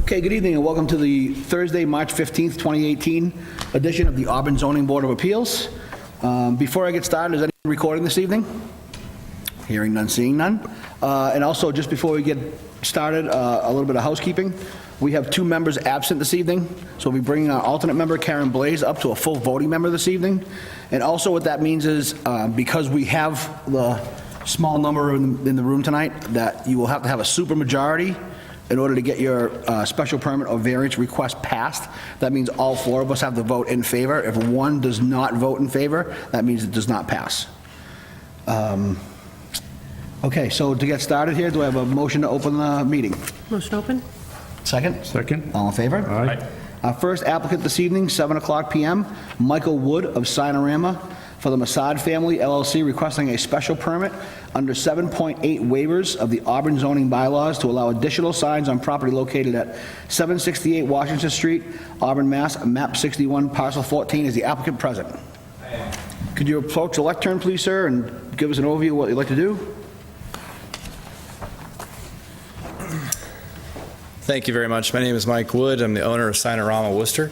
Okay, good evening and welcome to the Thursday, March 15th, 2018 edition of the Auburn Zoning Board of Appeals. Before I get started, is anyone recording this evening? Hearing none, seeing none. And also, just before we get started, a little bit of housekeeping. We have 2 members absent this evening, so we'll be bringing our alternate member, Karen Blaze, up to a full voting member this evening. And also what that means is, because we have the small number in the room tonight, that you will have to have a supermajority in order to get your special permit or variance request passed. That means all 4 of us have to vote in favor. If one does not vote in favor, that means it does not pass. Okay, so to get started here, do I have a motion to open the meeting? Motion open? Second? Second. All in favor? Aye. Our first applicant this evening, 7 o'clock p.m., Michael Wood of Sinorama for the Masad Family LLC, requesting a special permit under 7.8 waivers of the Auburn zoning bylaws to allow additional signs on property located at 768 Washington Street, Auburn, Mass., map 61, parcel 14. Is the applicant present? Could you approach the lectern, please, sir, and give us an overview of what you'd like to do? Thank you very much. My name is Mike Wood. I'm the owner of Sinorama Worcester.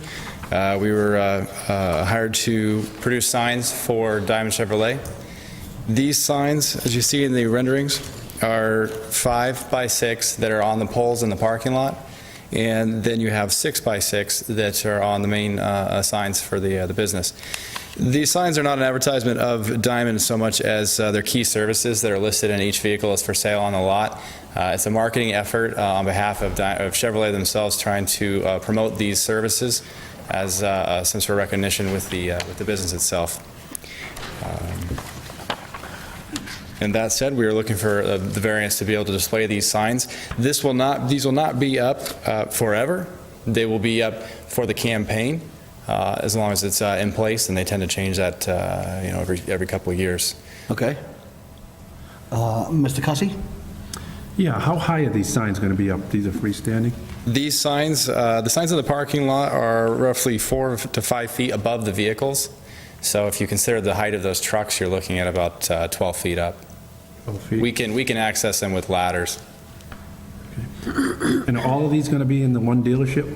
We were hired to produce signs for Diamond Chevrolet. These signs, as you see in the renderings, are 5 by 6 that are on the poles in the parking lot, and then you have 6 by 6 that are on the main signs for the business. These signs are not an advertisement of Diamond so much as their key services that are listed in each vehicle as for sale on the lot. It's a marketing effort on behalf of Chevrolet themselves, trying to promote these services as some sort of recognition with the business itself. And that said, we are looking for the variance to be able to display these signs. These will not be up forever. They will be up for the campaign as long as it's in place, and they tend to change that every couple of years. Okay. Mr. Cussy? Yeah, how high are these signs going to be up? These are freestanding? These signs, the signs in the parking lot are roughly 4 to 5 feet above the vehicles. So if you consider the height of those trucks, you're looking at about 12 feet up. 12 feet? We can access them with ladders. Okay. And are all of these going to be in the one dealership?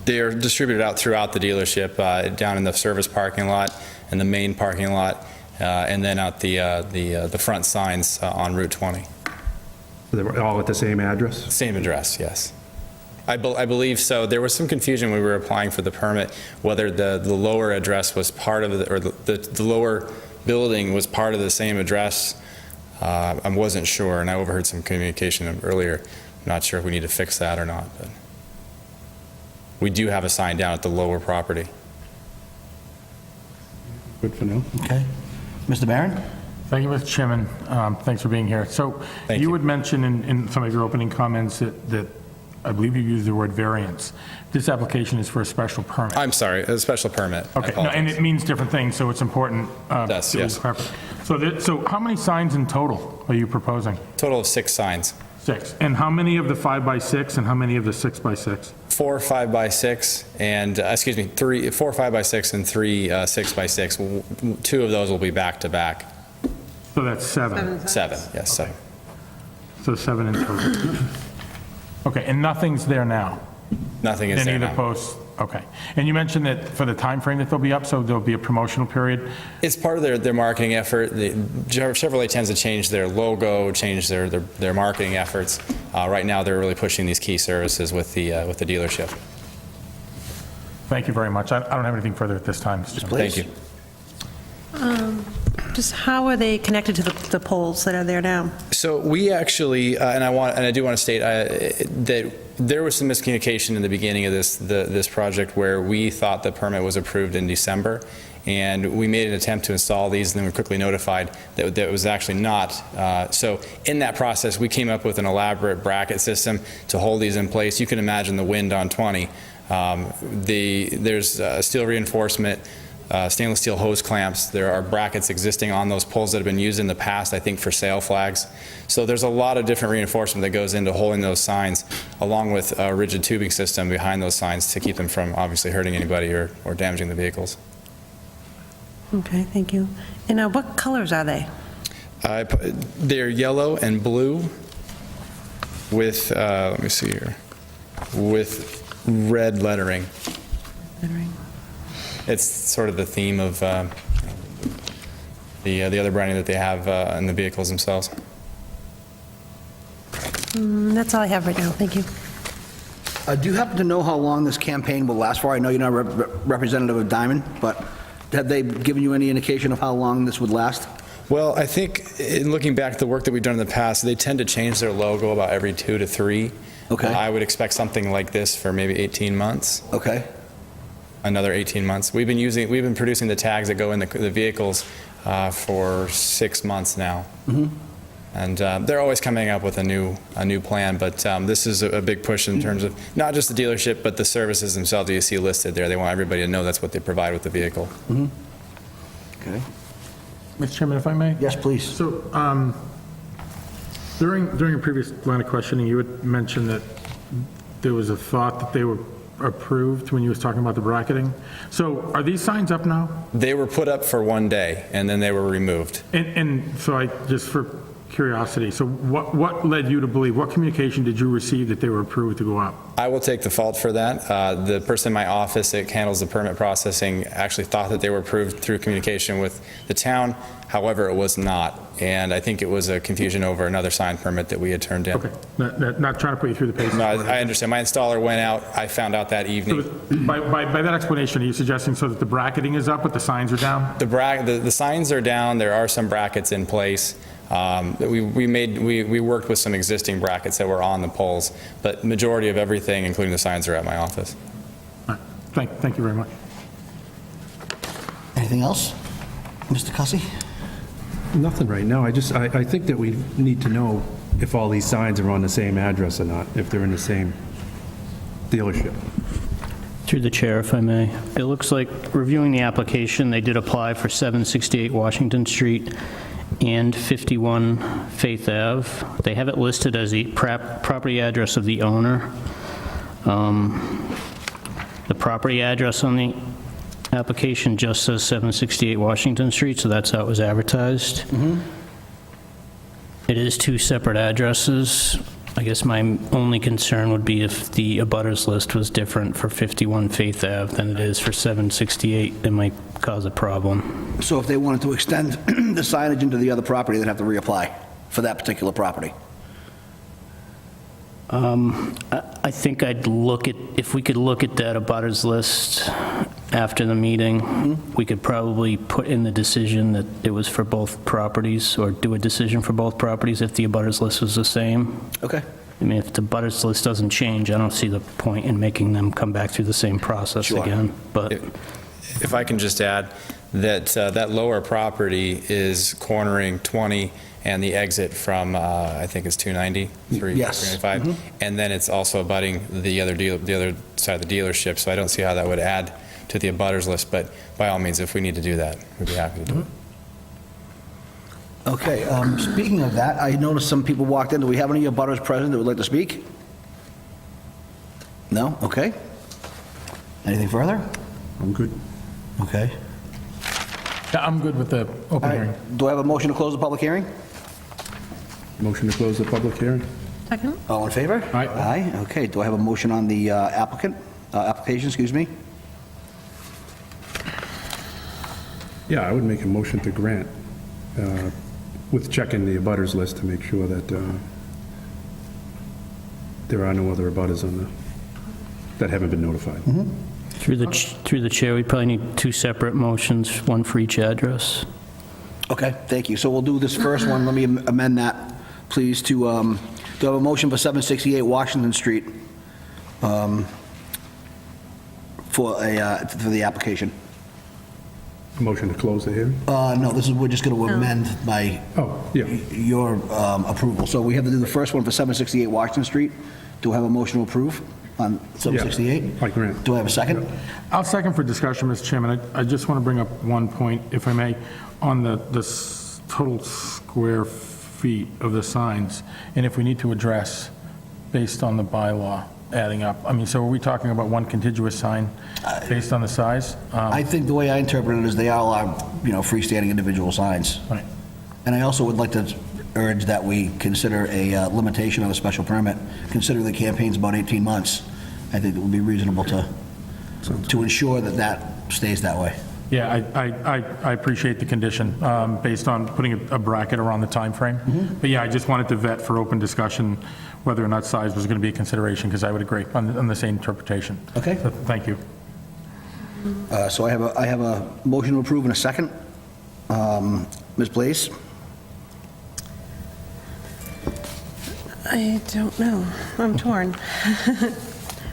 They are distributed out throughout the dealership, down in the service parking lot and the main parking lot, and then out the front signs on Route 20. So they're all at the same address? Same address, yes. I believe so. There was some confusion when we were applying for the permit, whether the lower address was part of or the lower building was part of the same address. I wasn't sure, and I overheard some communication earlier. I'm not sure if we need to fix that or not, but we do have a sign down at the lower property. Good for now. Okay. Mr. Barron? Thank you, Mr. Chairman. Thanks for being here. So you would mention in some of your opening comments that I believe you used the word variance. This application is for a special permit. I'm sorry, a special permit. Okay, no, and it means different things, so it's important. Yes, yes. So how many signs in total are you proposing? Total of 6 signs. 6. And how many of the 5 by 6 and how many of the 6 by 6? 4 5 by 6 and 4 5 by 6 and 3 6 by 6. 2 of those will be back to back. So that's 7. 7, yes, 7. So 7 in total. Okay, and nothing's there now? Nothing is Any there of the now. posts? Okay. And you mentioned that for the time frame that they'll be up, so there'll be a promotional period? It's part of their marketing effort. Chevrolet tends to change their logo, change their marketing efforts. Right now, they're really pushing these key services with the dealership. Thank you very much. I don't have anything further at this time, Mr. Chairman. Thank you. Just how are they connected to the poles that are there now? So we actually, and I do want to state that there was some miscommunication in the beginning of this project where we thought the permit was approved in December, and we made an attempt to install these, and then we were quickly notified that it was actually not. So in that process, we came up with an elaborate bracket system to hold these in place. You can imagine the wind on 20. There's steel reinforcement, stainless steel hose clamps. There are brackets existing on those poles that have been used in the past, I think, for sail flags. So there's a lot of different reinforcement that goes into holding those signs, along with a rigid tubing system behind those signs to keep them from obviously hurting anybody or damaging the vehicles. Okay, thank you. And what colors are they? They're yellow and blue with, let me see here. with red lettering. It's sort of the theme of the other branding that they have in the vehicles themselves. That's all I have right now, thank you. Do you happen to know how long this campaign will last for? I know you're not representative of Diamond, but have they given you any indication of how long this would last? Well, I think in looking back at the work that we've done in the past, they tend to change their logo about every 2 to 3. Okay. I would expect something like this for maybe 18 months, Okay. another 18 months. We've been producing the tags that go in the vehicles for 6 months now. And they're always coming up with a new plan, but this is a big push in terms of not just the dealership, but the services themselves that you see listed there. They want everybody to know that's what they provide with the vehicle. Okay. Mr. Chairman, if I may? Yes, please. So during a previous line of questioning, you had mentioned that there was a thought that they were approved when you was talking about the bracketing. So are these signs up now? They were put up for one day, and then they were removed. And so just for curiosity, so what led you to believe, what communication did you receive that they were approved to go up? I will take the fault for that. The person in my office that handles the permit processing actually thought that they were approved through communication with the town. However, it was not, and I think it was a confusion over another sign permit that we had turned in. Okay, not trying to put you through the paces. No, I understand. My installer went out. I found out that evening. By that explanation, are you suggesting so that the bracketing is up, but the signs are down? The signs are down. There are some brackets in place. We worked with some existing brackets that were on the poles, but majority of everything, including the signs, are at my office. All right. Thank you very much. Anything else? Mr. Cussy? Nothing right now. I think that we need to know if all these signs are on the same address or not, if they're in the same dealership. Through the chair, if I may. It looks like, reviewing the application, they did apply for 768 Washington Street and 51 Faith Ave. They have it listed as the property address of the owner. The property address on the application just says 768 Washington Street, so that's how it was advertised. It is 2 separate addresses. I guess my only concern would be if the abutters list was different for 51 Faith Ave than it is for 768, it might cause a problem. So if they wanted to extend the signage into the other property, they'd have to reapply for that particular property? I think I'd look at, if we could look at that abutters list after the meeting, we could probably put in the decision that it was for both properties, or do a decision for both properties if the abutters list was the same. Okay. I mean, if the abutters list doesn't change, I don't see the point in making them come back through the same process Sure. again, but... If I can just add that that lower property is cornering 20 and the exit from, I think it's 290, Yes. 395, and then it's also abutting the other side of the dealership, so I don't see how that would add to the abutters list, but by all means, if we need to do that, we'd be happy to do it. Okay, speaking of that, I noticed some people walked in. Do we have any abutters present that would like to speak? No? Okay. Anything further? I'm good. Okay. Yeah, I'm good with the All open hearing. right. Do I have a motion to close the public hearing? Motion to close the public hearing? Second? All in favor? Aye. Aye, okay. Do I have a motion on the application, excuse me? Yeah, I would make a motion to grant, with checking the abutters list to make sure that there are no other abutters on that haven't been notified. Through the chair, we probably need 2 separate motions, one for each address. Okay, thank you. So we'll do this first one. Let me amend that, please, to, do I have a motion for 768 Washington Street for the application? Motion to close the hearing? No, we're just going to amend by Oh, yeah. your approval. So we have to do the first one for 768 Washington Street. Do I have a motion to approve on 768? Yeah, I grant. Do I have a second? I'll second for discussion, Mr. Chairman. I just want to bring up one point, if I may, on the total square feet of the signs, and if we need to address, based on the bylaw, adding up. I mean, so are we talking about one contiguous sign based on the size? I think the way I interpret it is they all are, freestanding individual signs. Right. And I also would like to urge that we consider a limitation of a special permit, considering the campaign's about 18 months. I think it would be reasonable to ensure that that stays that way. Yeah, I appreciate the condition, based on putting a bracket around the timeframe. But yeah, I just wanted to vet for open discussion whether or not size was going to be a consideration, because I would agree on the same interpretation. Okay. So, thank you. So I have a motion to approve in a second. Ms. Blaze? I don't know. I'm torn.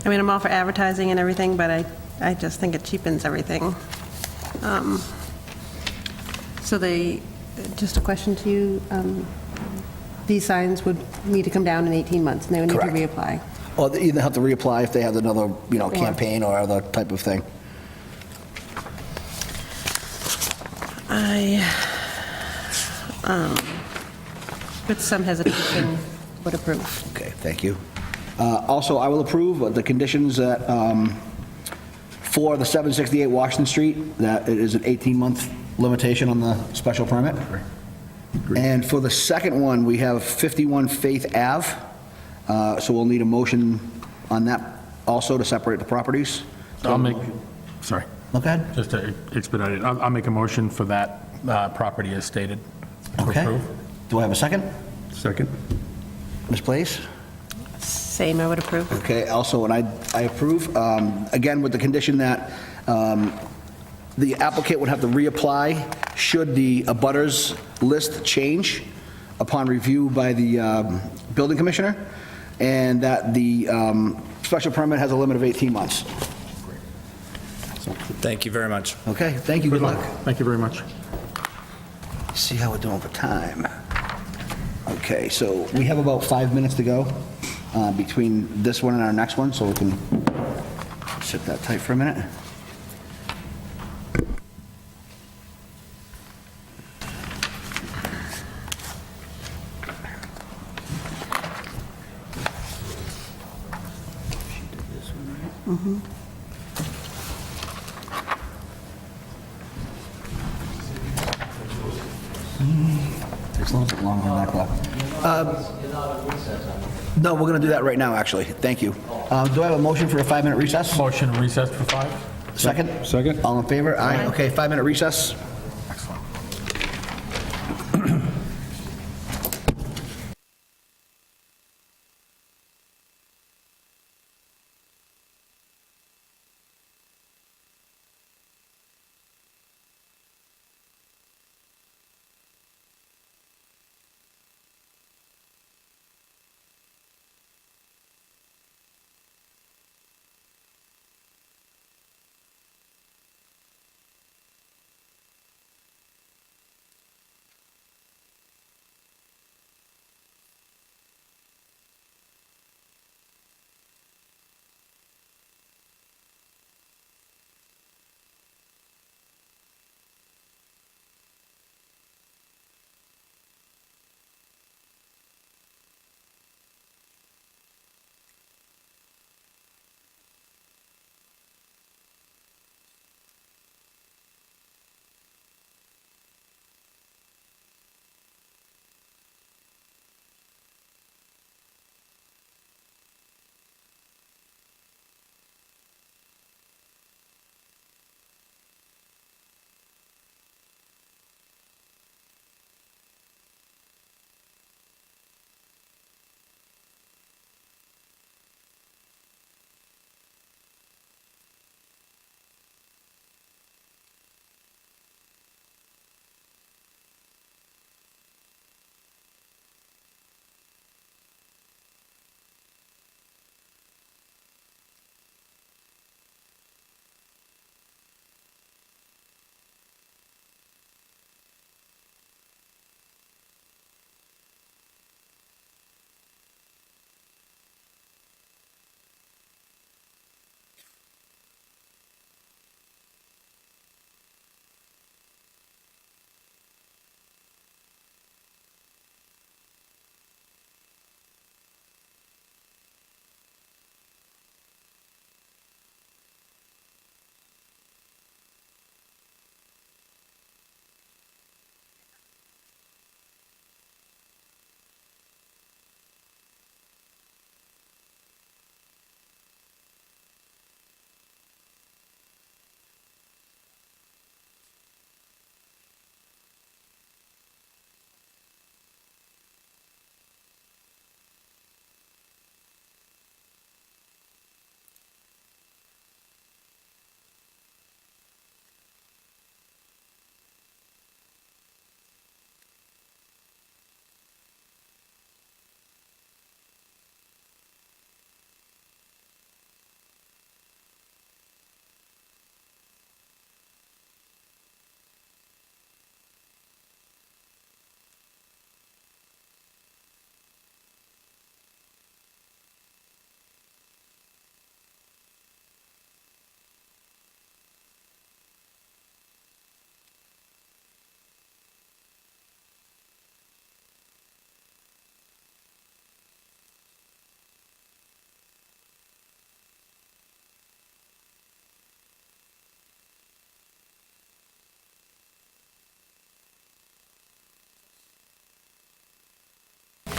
I mean, I'm all for advertising and everything, but I just think it cheapens everything. So just a question to you, these signs would need to come down in 18 months, and they would need to Correct. reapply. Or they either have to reapply if they have another, campaign or other type of thing. I, with some hesitation, would approve. Okay, thank you. Also, I will approve the conditions that, for the 768 Washington Street, that it is an 18-month limitation on the special permit. And for the second one, we have 51 Faith Ave. So we'll need a motion on that also to separate the properties. Sorry, Okay. just to expedite it, I'll make a motion for that property as stated. To Okay. approve. Do I have a second? Second? Ms. Place? Same, I would approve. Okay, also, and I approve, again, with the condition that the applicant would have to reapply should the abutters list change upon review by the building commissioner, and that the special permit has a limit of 18 months. Thank you very much. Okay, thank you, good luck. Thank you very much. See how we're doing for time. Okay, so we have about 5 minutes to go between this one and our next one, so we can sit that tight for a minute. It's a little bit longer than that clock. No, we're going to do that right now, actually. Thank you. Do I have a motion for a 5-minute recess? Motion recessed for 5? Second? Second? All in favor? Aye. Okay, 5-minute recess.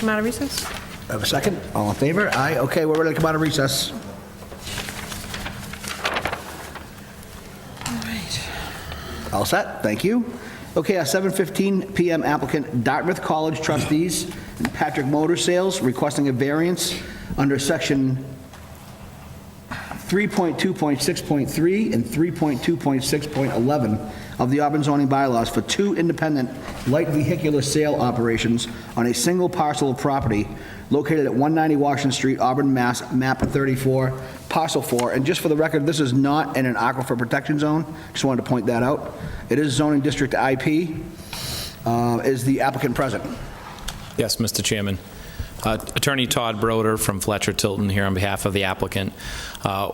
come out of recess? Have a second? All in favor? Aye, okay, we're ready to come out of recess. All right. All set, thank you. Okay, at 7:15 PM applicant Dartmouth College trustees and Patrick Motor Sales requesting a variance under section 3.2.6.3 and 3.2.6.11 of the Auburn zoning bylaws for two independent light vehicular sale operations on a single parcel of property located at 190 Washington Street, Auburn, Mass., map 34, parcel 4. And just for the record, this is not in an aquifer protection zone. Just wanted to point that out. It is zoning district IP. Is the applicant present? Yes, Mr. Chairman. Attorney Todd Broder from Fletcher Tilton here on behalf of the applicant.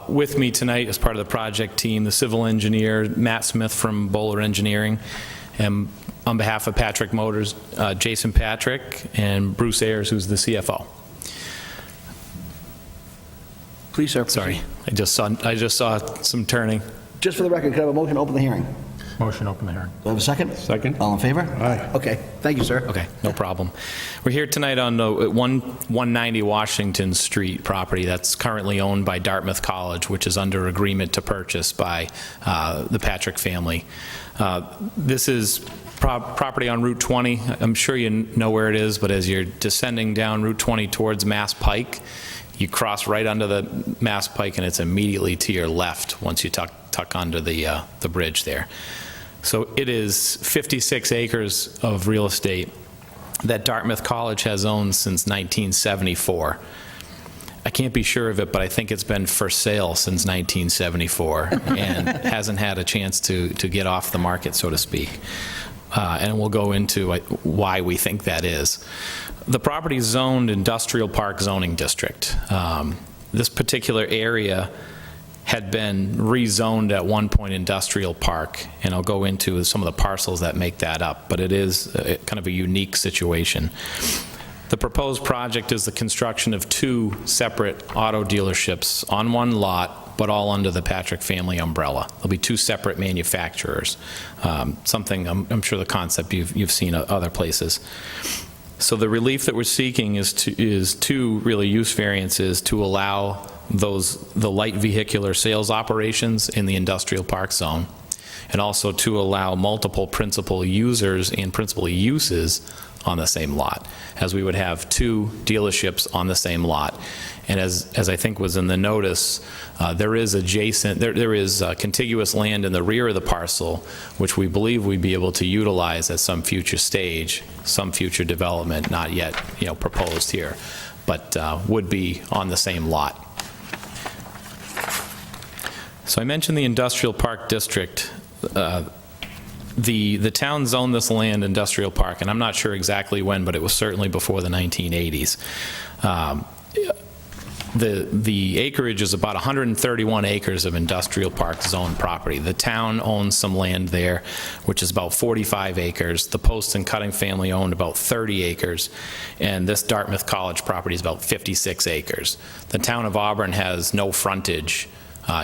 With me tonight as part of the project team, the civil engineer, Matt Smith from Bowler Engineering, and on behalf of Patrick Motors, Jason Patrick, and Bruce Ayers, who's the CFO. Please, sir. Sorry, I just saw some turning. Just for the record, could I have a motion to open the hearing? Motion, open the hearing. Do I have a second? Second. All in favor? Aye. Okay, thank you, sir. Okay, no problem. We're here tonight on the 190 Washington Street property that's currently owned by Dartmouth College, which is under agreement to purchase by the Patrick family. This is property on Route 20. I'm sure you know where it is, but as you're descending down Route 20 towards Mass Pike, you cross right under the Mass Pike, and it's immediately to your left once you tuck under the bridge there. So it is 56 acres of real estate that Dartmouth College has owned since 1974. I can't be sure of it, but I think it's been for sale since 1974 and hasn't had a chance to get off the market, so to speak. And we'll go into why we think that is. The property is zoned Industrial Park Zoning District. This particular area had been rezoned at one point Industrial Park, and I'll go into some of the parcels that make that up, but it is kind of a unique situation. The proposed project is the construction of two separate auto dealerships on one lot, but all under the Patrick family umbrella. There'll be two separate manufacturers, something I'm sure the concept you've seen at other places. So the relief that we're seeking is two really use variances to allow the light vehicular sales operations in the industrial park zone, and also to allow multiple principal users and principal uses on the same lot, as we would have two dealerships on the same lot. And as I think was in the notice, there is contiguous land in the rear of the parcel, which we believe we'd be able to utilize at some future stage, some future development, not yet proposed here, but would be on the same lot. So I mentioned the industrial park district. The town zoned this land industrial park, and I'm not sure exactly when, but it was certainly before the 1980s. The acreage is about 131 acres of industrial park zone property. The town owns some land there, which is about 45 acres. The Post and Cutting family owned about 30 acres, and this Dartmouth College property is about 56 acres. The town of Auburn has no frontage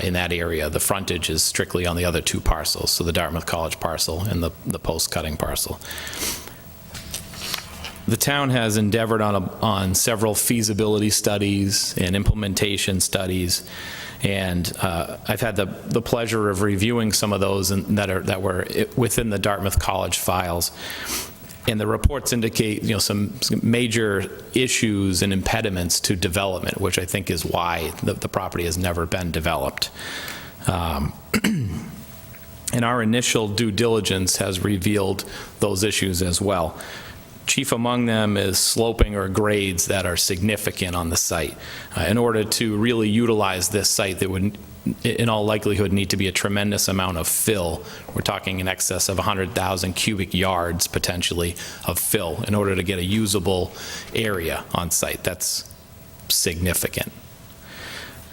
in that area. The frontage is strictly on the other two parcels, so the Dartmouth College parcel and the Post Cutting parcel. The town has endeavored on several feasibility studies and implementation studies, and I've had the pleasure of reviewing some of those that were within the Dartmouth College files. And the reports indicate, some major issues and impediments to development, which I think is why the property has never been developed. And our initial due diligence has revealed those issues as well. Chief among them is sloping or grades that are significant on the site. In order to really utilize this site, there would, in all likelihood, need to be a tremendous amount of fill. We're talking in excess of 100,000 cubic yards, potentially, of fill in order to get a usable area on site. That's significant.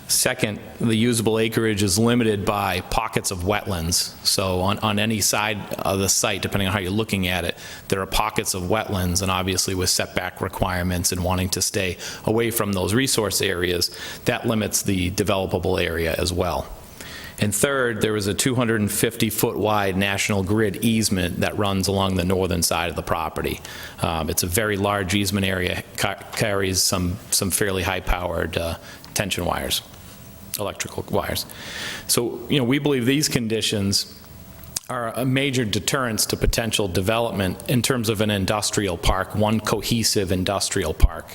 Second, the usable acreage is limited by pockets of wetlands. So on any side of the site, depending on how you're looking at it, there are pockets of wetlands, and obviously with setback requirements and wanting to stay away from those resource areas, that limits the developable area as well. And third, there is a 250-foot wide National Grid easement that runs along the northern side of the property. It's a very large easement area, carries some fairly high-powered tension wires, electrical wires. So, we believe these conditions are a major deterrence to potential development in terms of an industrial park, one cohesive industrial park.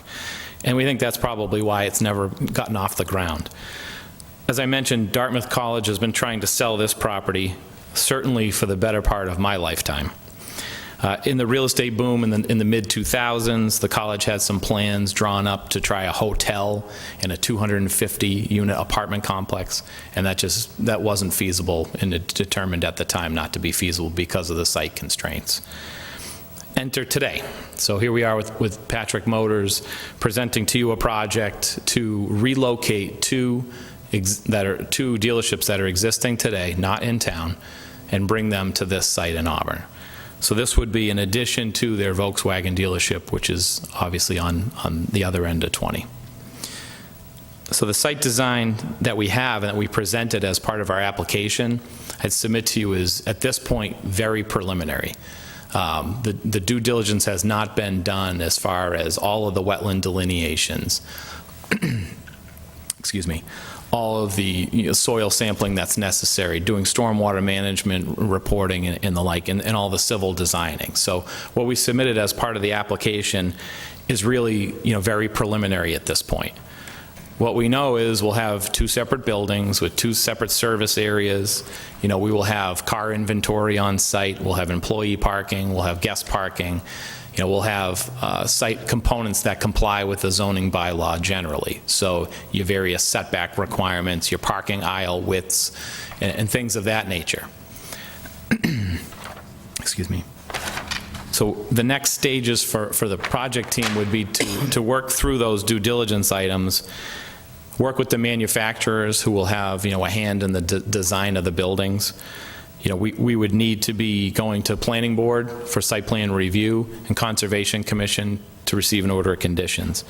And we think that's probably why it's never gotten off the ground. As I mentioned, Dartmouth College has been trying to sell this property, certainly for the better part of my lifetime. In the real estate boom in the mid-2000s, the college had some plans drawn up to try a hotel and a 250-unit apartment complex, and that wasn't feasible, and it determined at the time not to be feasible because of the site constraints. Enter today. So here we are with Patrick Motors presenting to you a project to relocate two dealerships that are existing today, not in town, and bring them to this site in Auburn. So this would be in addition to their Volkswagen dealership, which is obviously on the other end of 20. So the site design that we have and that we presented as part of our application, I'd submit to you is, at this point, very preliminary. The due diligence has not been done as far as all of the wetland delineations. Excuse me. All of the soil sampling that's necessary, doing stormwater management reporting and the like, and all the civil designing. So what we submitted as part of the application is really, very preliminary at this point. What we know is we'll have two separate buildings with two separate service areas. We will have car inventory on site, we'll have employee parking, we'll have guest parking. We'll have site components that comply with the zoning bylaw generally. So your various setback requirements, your parking aisle widths, and things of that nature. Excuse me. So the next stages for the project team would be to work through those due diligence items, work with the manufacturers who will have, a hand in the design of the buildings. We would need to be going to Planning Board for site plan review and Conservation Commission to receive an order of conditions.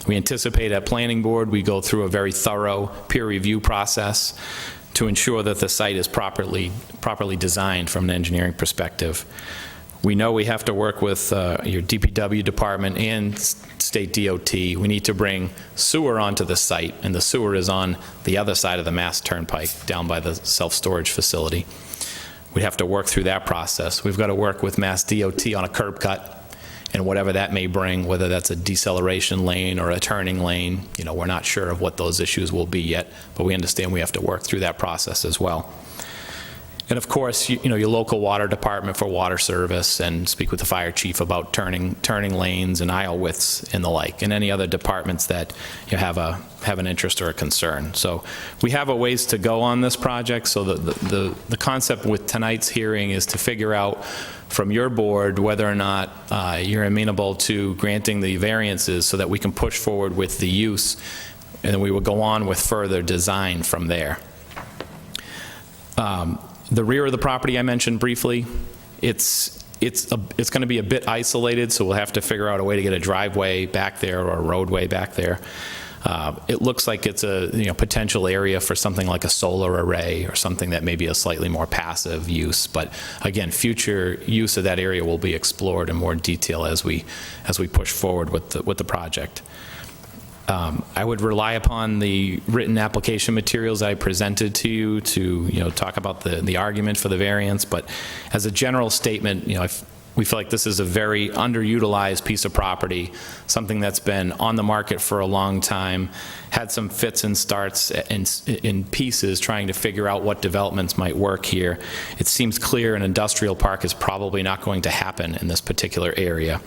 We anticipate at Planning Board we go through a very thorough peer review process to ensure that the site is properly designed from an engineering perspective. We know we have to work with your DPW department and state DOT. We need to bring sewer onto the site, and the sewer is on the other side of the Mass Turnpike down by the self-storage facility. We have to work through that process. We've got to work with Mass DOT on a curb cut and whatever that may bring, whether that's a deceleration lane or a turning lane. We're not sure of what those issues will be yet, but we understand we have to work through that process as well. And of course, your local water department for water service, and speak with the fire chief about turning lanes and aisle widths and the like, and any other departments that have an interest or a concern. So we have a ways to go on this project. So the concept with tonight's hearing is to figure out from your board whether or not you're amenable to granting the variances so that we can push forward with the use, and then we will go on with further design from there. The rear of the property I mentioned briefly, it's going to be a bit isolated, so we'll have to figure out a way to get a driveway back there or a roadway back there. It looks like it's a potential area for something like a solar array or something that may be a slightly more passive use. But again, future use of that area will be explored in more detail as we push forward with the project. I would rely upon the written application materials I presented to you to talk about the argument for the variance. But as a general statement, we feel like this is a very underutilized piece of property, something that's been on the market for a long time, had some fits and starts in pieces trying to figure out what developments might work here. It seems clear an industrial park is probably not going to happen in this particular area.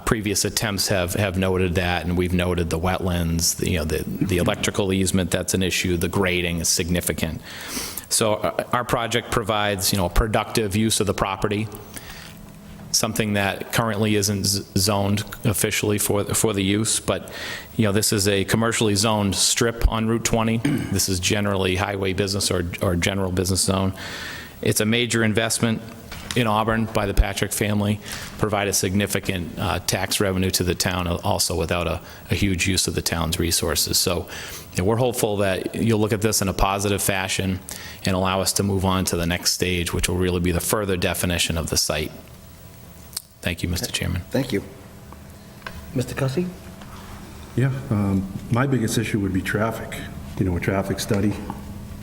Previous attempts have noted that, and we've noted the wetlands, the electrical easement, that's an issue, the grading is significant. So our project provides, a productive use of the property, something that currently isn't zoned officially for the use, but this is a commercially zoned strip on Route 20. This is generally highway business or general business zone. It's a major investment. in Auburn by the Patrick family, provide a significant tax revenue to the town, also without a huge use of the town's resources. So we're hopeful that you'll look at this in a positive fashion and allow us to move on to the next stage, which will really be the further definition of the site. Thank you, Mr. Chairman. Thank you. Mr. Cussy? Yeah, my biggest issue would be traffic, a traffic study,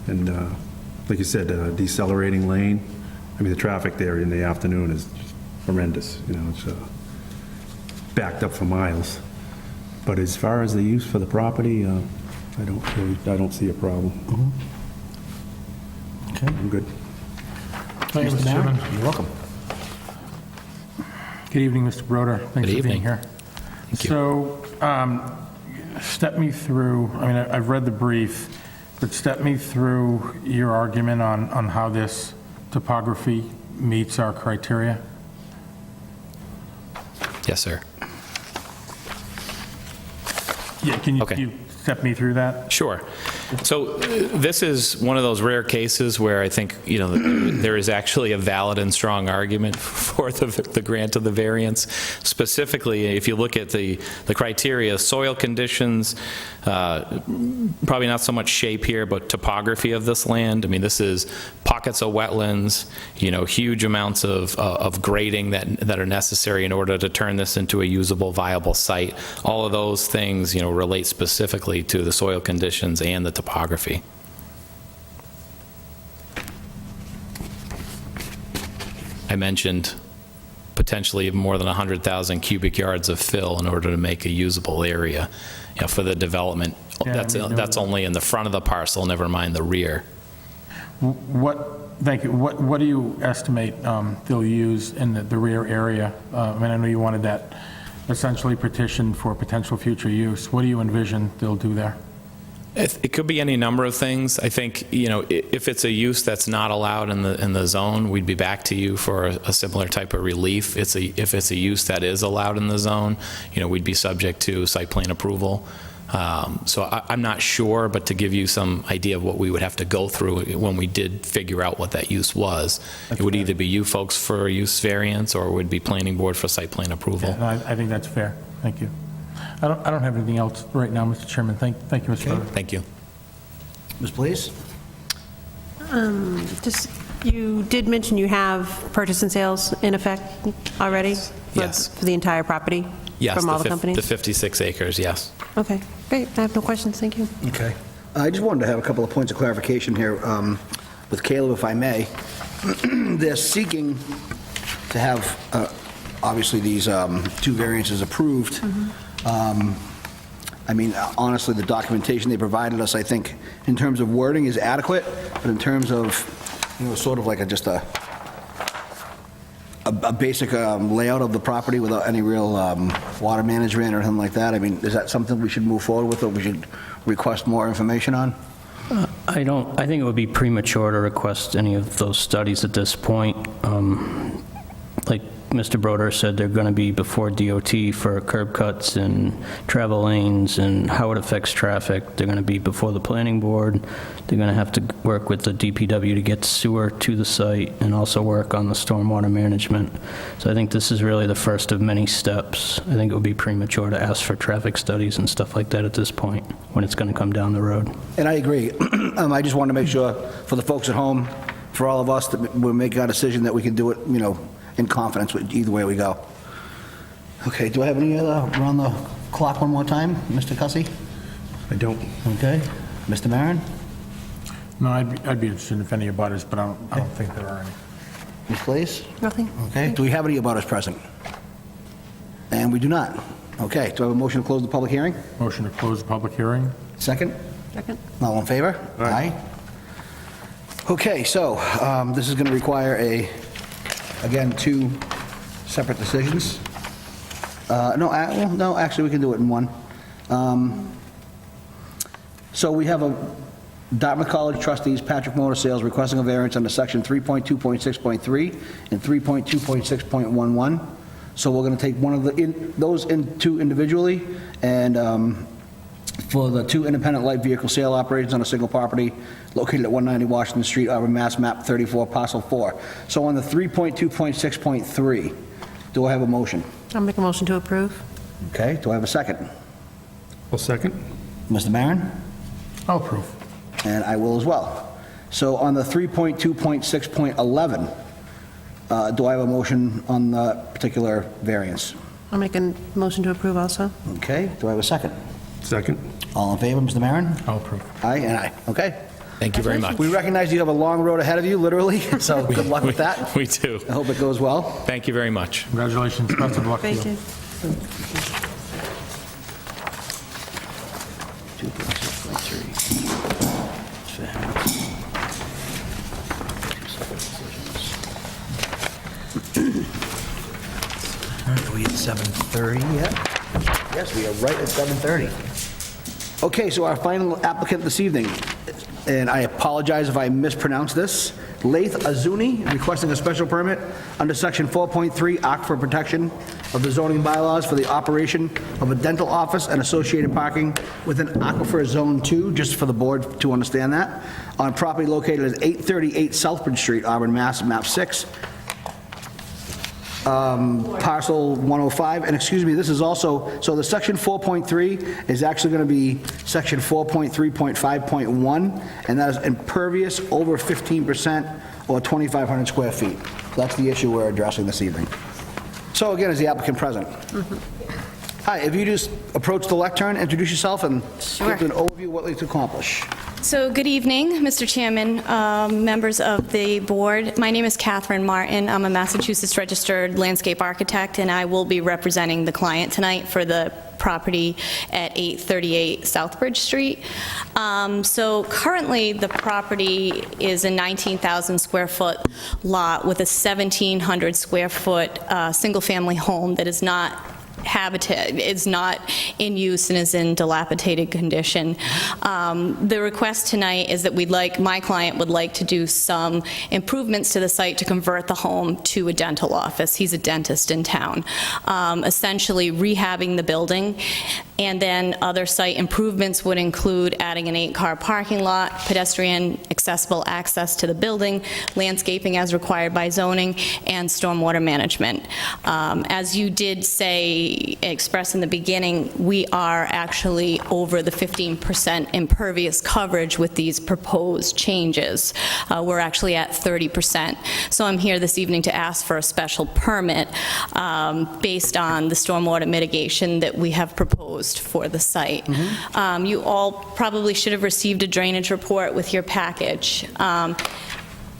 and like you said, decelerating lane. I mean, the traffic there in the afternoon is just horrendous, it's backed up for miles. But as far as the use for the property, I don't see a problem. Okay. I'm good. Thank you, Mr. Chairman. You're welcome. Good evening, Mr. Broder. Thanks Good for being evening. here. Thank you. So, step me through, I've read the brief, but step me through your argument on how this topography meets our criteria. Yes, sir. Yeah, can Okay. you step me through that? Sure. So this is one of those rare cases where I think, there is actually a valid and strong argument for the grant of the variance. Specifically, if you look at the criteria, soil conditions, probably not so much shape here, but topography of this land. I mean, this is pockets of wetlands, huge amounts of grading that are necessary in order to turn this into a usable, viable site. All of those things, relate specifically to the soil conditions and the topography. I mentioned potentially more than 100,000 cubic yards of fill in order to make a usable area, for the development. Yeah, That's only in the front of the parcel, never mind the rear. Thank you. What do you estimate they'll use in the rear area? I know you wanted that essentially petitioned for potential future use. What do you envision they'll do there? It could be any number of things. I think, if it's a use that's not allowed in the zone, we'd be back to you for a similar type of relief. If it's a use that is allowed in the zone, we'd be subject to site plan approval. So I'm not sure, but to give you some idea of what we would have to go through when we did figure out what that use was, it would either be you folks for a use variance or it would be planning board for site plan approval. No, I think that's fair. Thank you. I don't have anything else right now, Mr. Chairman. Thank you, Mr. Broder. Thank you. Ms. Blaze? You did mention you have purchase and sales in effect already? Yes. For the entire property? Yes, From all the the companies? 56 acres, yes. Okay, great. I have no questions. Thank you. Okay. I just wanted to have a couple of points of clarification here with Caleb, if I may. They're seeking to have, obviously, these two variances approved. Honestly, the documentation they provided us, I think, in terms of wording is adequate, but in terms of, sort of like just a basic layout of the property without any real water management or anything like that, is that something we should move forward with or we should request more information on? I think it would be premature to request any of those studies at this point. Like Mr. Broder said, they're going to be before DOT for curb cuts and travel lanes and how it affects traffic. They're going to be before the planning board. They're going to have to work with the DPW to get sewer to the site and also work on the stormwater management. So I think this is really the first of many steps. I think it would be premature to ask for traffic studies and stuff like that at this point when it's going to come down the road. And I agree. I just want to make sure for the folks at home, for all of us, that we'll make our decision that we can do it, in confidence either way we go. Okay, do I have any other, around the clock one more time? Mr. Cussy? I don't. Okay. Mr. Maron? No, I'd be interested if any abutters, but I don't think there are any. Ms. Blaze? Nothing? Okay, do we have any abutters present? And we do not. Okay, do I have a motion to close the public hearing? Motion to close the public hearing? Second? Second? All in favor? Aye. Okay, so this is going to require again, two separate decisions. No, actually, we can do it in one. So we have a Dartmouth College trustees, Patrick Motor Sales, requesting a variance under section 3.2.6.3 and 3.2.6.11. So we're going to take one of those two individually and for the 2 independent light vehicle sale operations on a single property located at 190 Washington Street, Auburn, Mass., map 34, parcel 4. So on the 3.2.6.3, do I have a motion? I'll make a motion to approve. Okay, do I have a second? Well, second? Mr. Maron? I'll approve. And I will as well. So on the 3.2.6.11, do I have a motion on the particular variance? I'll make a motion to approve also. Okay, do I have a second? Second? All in favor, Mr. Maron? I'll approve. Aye and aye. Okay. Thank you very much. We recognize you have a long road ahead of you, literally, so good luck with that. We do. I hope it goes well. Thank you very much. Congratulations, best of luck to Thank you. you. 2.6.3. Are we at 7:30 yet? Yes, we are right at 7:30. Okay, so our final applicant this evening, and I apologize if I mispronounce this, Laith Azuni, requesting a special permit under Section 4.3 Aquifer Protection of the zoning bylaws for the operation of a dental office and associated parking within Aquifer Zone 2, just for the board to understand that, on property located at 838 Southbridge Street, Auburn, Mass., map 6, parcel 105, and excuse me, this is also, so the section 4.3 is actually going to be section 4.3.5.1, and that is impervious over 15% or 2,500 square feet. That's the issue we're addressing this evening. So again, is the applicant present? Hi, if you just approach the lectern, introduce yourself, and Sure. give an overview of what you'd like to accomplish. So good evening, Mr. Chairman, members of the board. My name is Catherine Martin. I'm a Massachusetts registered landscape architect, and I will be representing the client tonight for the property at 838 Southbridge Street. So currently, the property is a 19,000 square foot lot with a 1,700 square foot single-family home that is not is not in use and is in dilapidated condition. The request tonight is that my client would like to do some improvements to the site to convert the home to a dental office. He's a dentist in town. Essentially rehabbing the building, and then other site improvements would include adding an 8-car parking lot, pedestrian accessible access to the building, landscaping as required by zoning, and stormwater management. As you did express in the beginning, we are actually over the 15% impervious coverage with these proposed changes. We're actually at 30%. So I'm here this evening to ask for a special permit based on the stormwater mitigation that we have proposed for the site. You all probably should have received a drainage report with your package.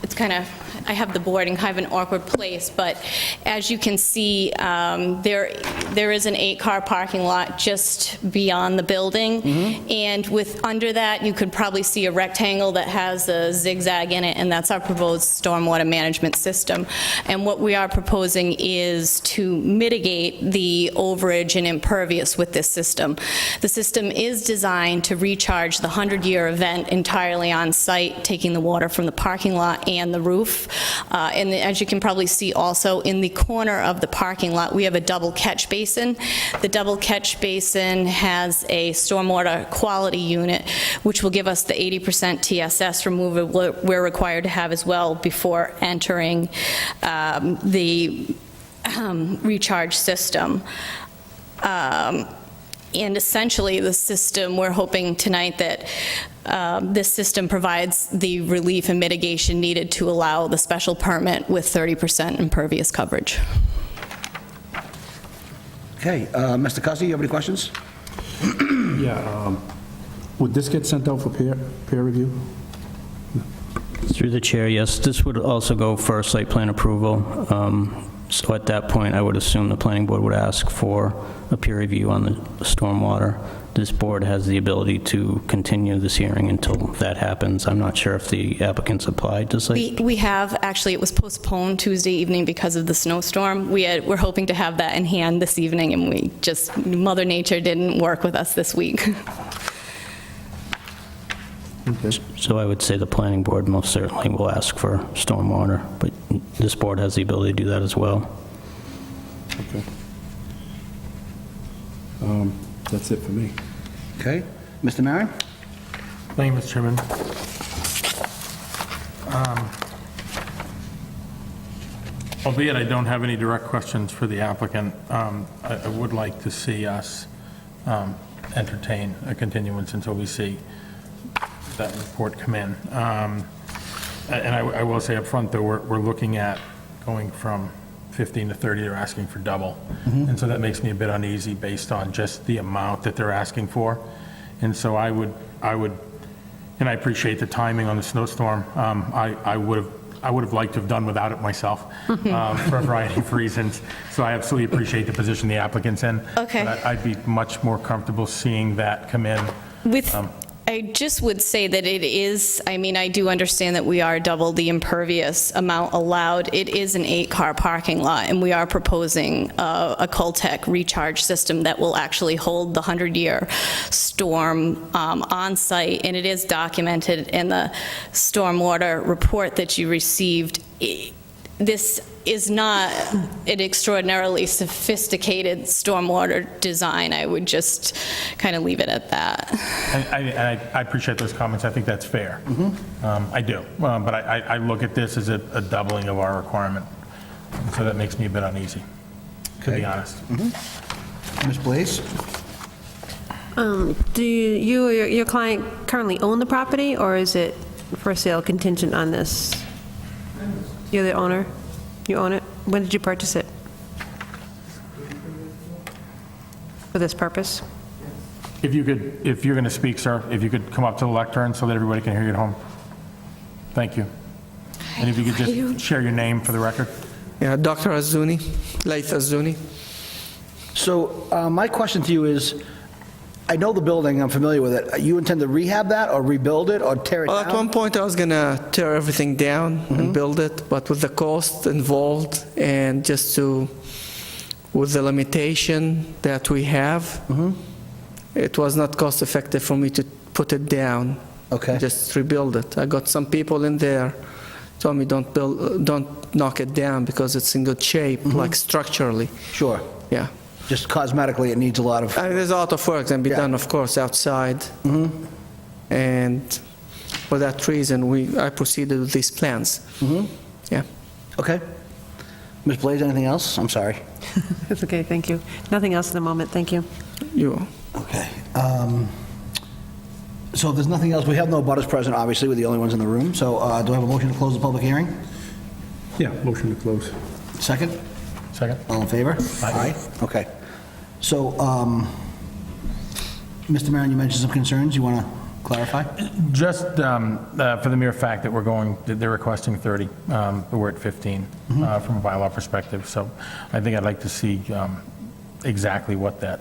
It's kind of, I have the board in kind of an awkward place, but as you can see, there is an 8-car parking lot just beyond the building, and under that, you could probably see a rectangle that has a zigzag in it, and that's our proposed stormwater management system. And what we are proposing is to mitigate the overage and impervious with this system. The system is designed to recharge the 100-year event entirely on site, taking the water from the parking lot and the roof. And as you can probably see also, in the corner of the parking lot, we have a double catch basin. The double catch basin has a stormwater quality unit, which will give us the 80% TSS removal we're required to have as well before entering the recharge system. And essentially, the system, we're hoping tonight that this system provides the relief and mitigation needed to allow the special permit with 30% impervious coverage. Okay, Mr. Cussy, you have any questions? Yeah. Would this get sent out for peer review? Through the chair, yes. This would also go for site plan approval. So at that point, I would assume the planning board would ask for a peer review on the stormwater. This board has the ability to continue this hearing until that happens. I'm not sure if the applicants applied to site. We have, actually, it was postponed Tuesday evening because of the snowstorm. We're hoping to have that in hand this evening, and Mother Nature didn't work with us this week. So I would say the planning board most certainly will ask for stormwater, but this board has the ability to do that as well. Okay. That's it for me. Okay. Mr. Maron? Thank you, Mr. Chairman. Albeit I don't have any direct questions for the applicant, I would like to see us entertain a continuance until we see that report come in. And I will say up front, though, we're looking at going from 15 to 30, they're asking for double. And so that makes me a bit uneasy based on just the amount that they're asking for. And so I would, and I appreciate the timing on the snowstorm. I would have liked to have done without it myself for a variety of reasons. So I absolutely appreciate the position the applicant's in. Okay. But I'd be much more comfortable seeing that come in. I just would say that it is, I mean, I do understand that we are double the impervious amount allowed. It is an 8-car parking lot, and we are proposing a Coltech recharge system that will actually hold the 100-year storm on site, and it is documented in the stormwater report that you received. This is not an extraordinarily sophisticated stormwater design. I would just kind of leave it at that. I appreciate those comments. I think that's fair. I do. But I look at this as a doubling of our requirement. So that makes me a bit uneasy, to be honest. Ms. Blaze? Do you or your client currently own the property, or is it for sale contingent on this? You're the owner? You own it? When did you purchase it? For this purpose? If you're going to speak, sir, if you could come up to the lectern so that everybody can hear you at home. Thank you. And if you could just share your name for the record. Yeah, Dr. Azuni, Laith Azuni. So my question to you is, I know the building, I'm familiar with it. You intend to rehab that or rebuild it or tear it Well, down? at one point I was gonna tear everything down and build it, but with the cost involved and with the limitation that we have, it was not cost effective for me to put it down. Okay. Just rebuild it. I got some people in there, told me don't knock it down because it's in good shape, like structurally. Sure. Yeah. Just cosmetically, it needs a lot of... There's a lot of work that can be done, of course, outside. And for that reason, I proceeded with these plans. Yeah. Okay. Ms. Blaze, anything else? I'm sorry. It's okay, thank you. Nothing else at the moment, thank you. Okay. So if there's nothing else, we have no butters present, obviously, we're the only ones in the room. So do I have a motion to close the public hearing? Yeah, motion to close. Second? Second? All in favor? Aye. Okay. So, Mr. Maron, you mentioned some concerns. You want to clarify? Just for the mere fact that they're requesting 30, but we're at 15 from a bylaw perspective. So I think I'd like to see exactly what that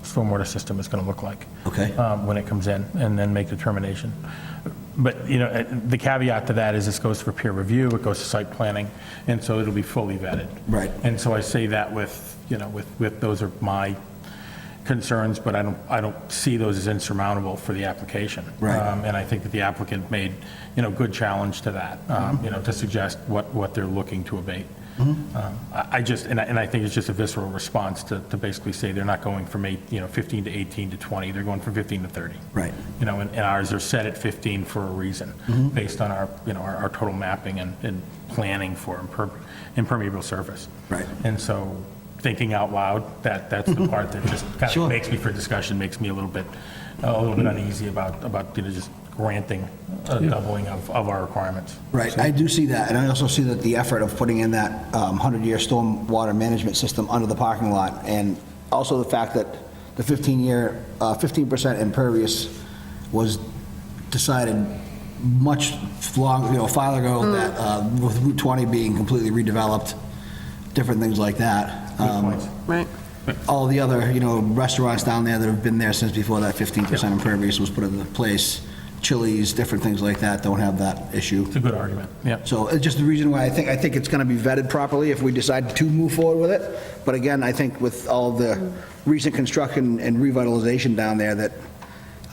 stormwater system is going to look like. Okay. When it comes in, and then make determination. But, the caveat to that is this goes for peer review, it goes to site planning, and so it'll be fully vetted. Right. And so I say that with those are my concerns, but I don't see those as insurmountable for the application. Right. And I think that the applicant made, good challenge to that, to suggest what they're looking to abate. I think it's just a visceral response to basically say they're not going from 15 to 18 to 20, they're going from 15 to 30. Right. And ours are set at 15 for a reason, based on our total mapping and planning for impermeable surface. Right. And so, thinking out loud, that's the part that just kind Sure. of makes me for discussion, makes me a little bit uneasy about just granting a doubling of our requirements. Right, I do see that, and I also see that the effort of putting in that 100-year stormwater management system under the parking lot, and also the fact that the 15-year, 15% impervious was decided much long, a while ago, that with Route 20 being completely redeveloped, different things like that. Right. All the other, restaurants down there that have been there since before that 15% impervious was put into place, Chili's, different things like that don't have that issue. It's a good argument, yeah. So it's just the reason why I think it's going to be vetted properly if we decide to move forward with it. But again, I think with all the recent construction and revitalization down there, that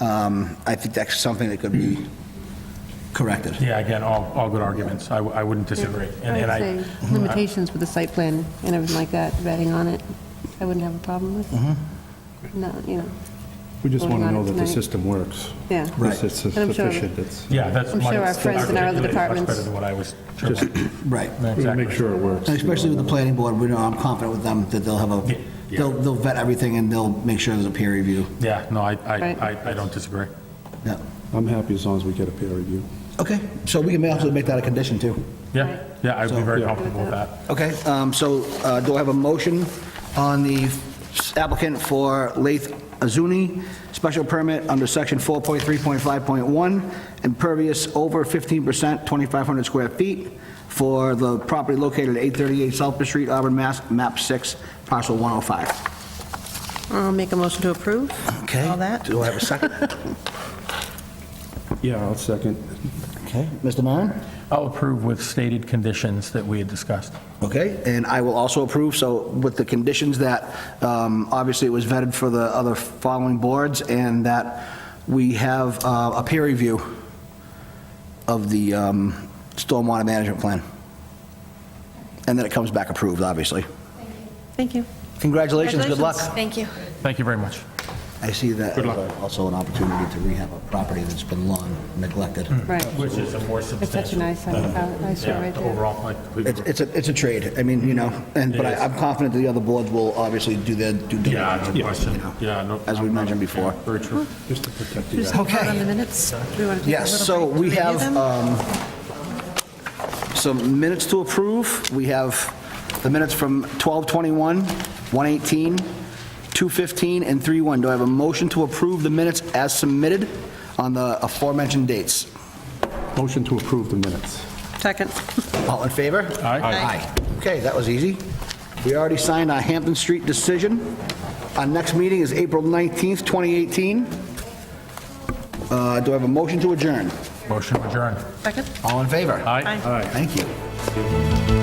I think that's something that could be corrected. Yeah, again, all good arguments. I wouldn't disagree. I would say limitations with the site plan and everything like that, vetting on it, I wouldn't have a problem with. No, We just want voting to on know it that the tonight. system works. Yeah. Right. It's And I'm sure- sufficient, it's, Yeah, that's. I'm sure our friends in our other articulated much departments- better than what I was. just Right. make sure it works. And especially with the planning board, we know, I'm confident with them that they'll have a, Yeah. they'll vet everything and they'll make sure there's a peer review. Yeah, no, Right. I don't disagree. Yeah. I'm happy as long as we get a peer review. Okay, so we can also make that a condition too. Yeah, yeah, I'd be very yeah. comfortable with that. Okay, so do I have a motion on the applicant for Lath Azuni, special permit under section 4.3.5.1, impervious over 15%, 2,500 square feet, for the property located at 838 Southbridge Street, Auburn, Mass., map 6, parcel 105. I'll make a motion to approve. Okay. All that. Do I have a second? Yeah, I'll second. Okay, Mr. Maron? I'll approve with stated conditions that we had discussed. Okay, and I will also approve, so with the conditions that, obviously it was vetted for the other following boards, and that we have a peer review of the stormwater management plan. And then it comes back approved, obviously. Thank you. Congratulations, good luck. Thank you. Thank you very much. I see that Good luck. as also an opportunity to rehab a property that's been long neglected. Right. Which is a more substantial. It's such a nice eyesore Yeah, right there. overall, like, It's a trade, I mean, you know, but I'm confident that the other boards will obviously do their due yeah, diligence. no question. you know, Yeah, no. As we mentioned before. Very true. Just to protect the Just vote on the minutes. Do we want to take a Yes, little so break to we review have them? some minutes to approve. We have the minutes from 12:21, 1:18, 2:15, and 3:1. Do I have a motion to approve the minutes as submitted on the aforementioned dates? Motion to approve the minutes. Second. All in favor? Aye. Aye. Okay, that was easy. We already signed our Hampton Street decision. Our next meeting is April 19th, 2018. Do I have a motion to adjourn? Motion adjourned. Second. All in favor? Aye. Thank you.